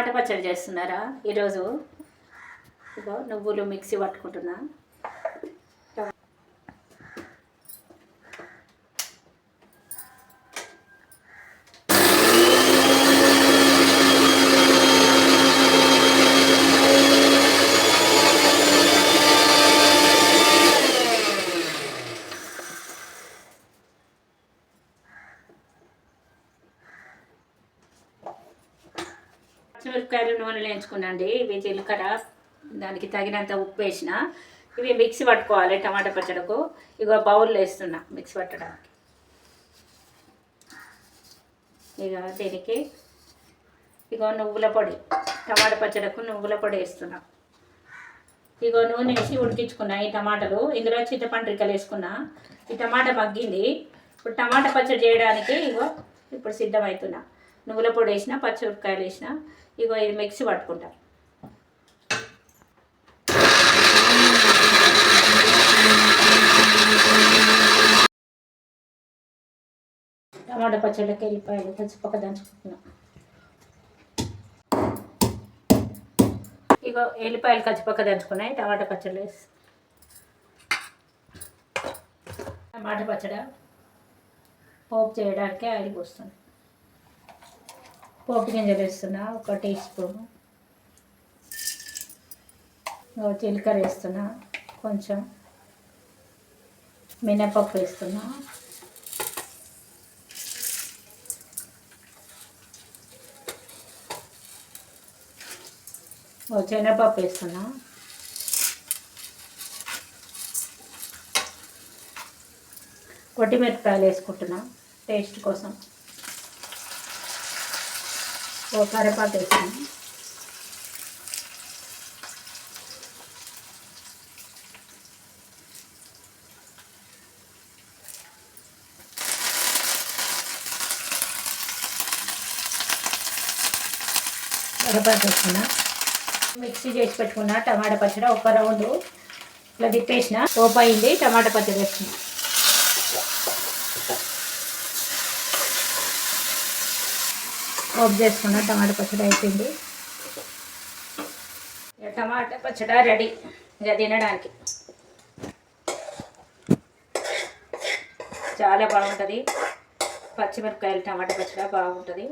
టమాటా పచ్చడి చేస్తున్నారా ఈరోజు? ఇగో నువ్వులు మిక్సీ పట్టుకుంటున్నా. పచ్చిమిరపకాయలు నూనెలో వేయించుకున్నాండి. ఇవి జీలకర్ర, దానికి తగినంత ఉప్పు వేసిన. ఇవి మిక్సీ పట్టుకోవాలి టమాటా పచ్చడకు. ఇగో బౌల్లో వేస్తున్నా మిక్సీ పట్టడానికి. ఇక దీనికి ఇగో నువ్వుల పొడి, టమాటా పచ్చడకు నువ్వుల పొడి వేస్తున్నా. ఇగో నూనె వేసి ఉడికించుకున్నా ఈ టమాటాలు. ఇందులో చింతపండు రిక్కలు వేసుకున్నా. ఈ టమాటా మగ్గింది. ఇప్పుడు టమాటా పచ్చడి చేయడానికి ఇగో ఇప్పుడు సిద్ధమవుతున్నా. నువ్వుల పొడి వేసిన, పచ్చిమిరపకాయలు వేసిన. ఇగో ఇది మిక్సీ పట్టుకుంటా. టమాటా పచ్చడికి ఎల్లిపాయలు పచ్చిపక్క దంచుకుంటున్నా. ఇగో ఎల్లిపాయలు కచ్చిపక్క దంచుకున్నాయి. టమాటా పచ్చడి వేసి టమాటా పచ్చడి పోపు చేయడానికి ఆయిల్ పోస్తుంది. పోపు గింజలు వేస్తున్నా 1 టీ స్పూను. జీలకర్ర వేస్తున్నా, కొంచెం మినపప్పు వేస్తున్నా, శనగపప్పు వేస్తున్నా, మిరపకాయలు వేసుకుంటున్నా టేస్ట్ కోసం. కరివేపాకు వేస్తున్నా. కరివేపాకు వేస్తున్నా. మిక్సీ చేసి పెట్టుకున్న టమాటా పచ్చడి ఒక రౌండ్ ఇట్లా తిప్పేసిన. పోపు అయింది. టమాటా పచ్చడి వేస్తున్నా. పోపు చేసుకున్న టమాటా పచ్చడి అయిపోయింది. టమాటా పచ్చడి రెడీ ఇక తినడానికి. చాలా బాగుంటుంది. పచ్చిమిరపకాయలు టమాటా పచ్చడి బాగుంటుంది.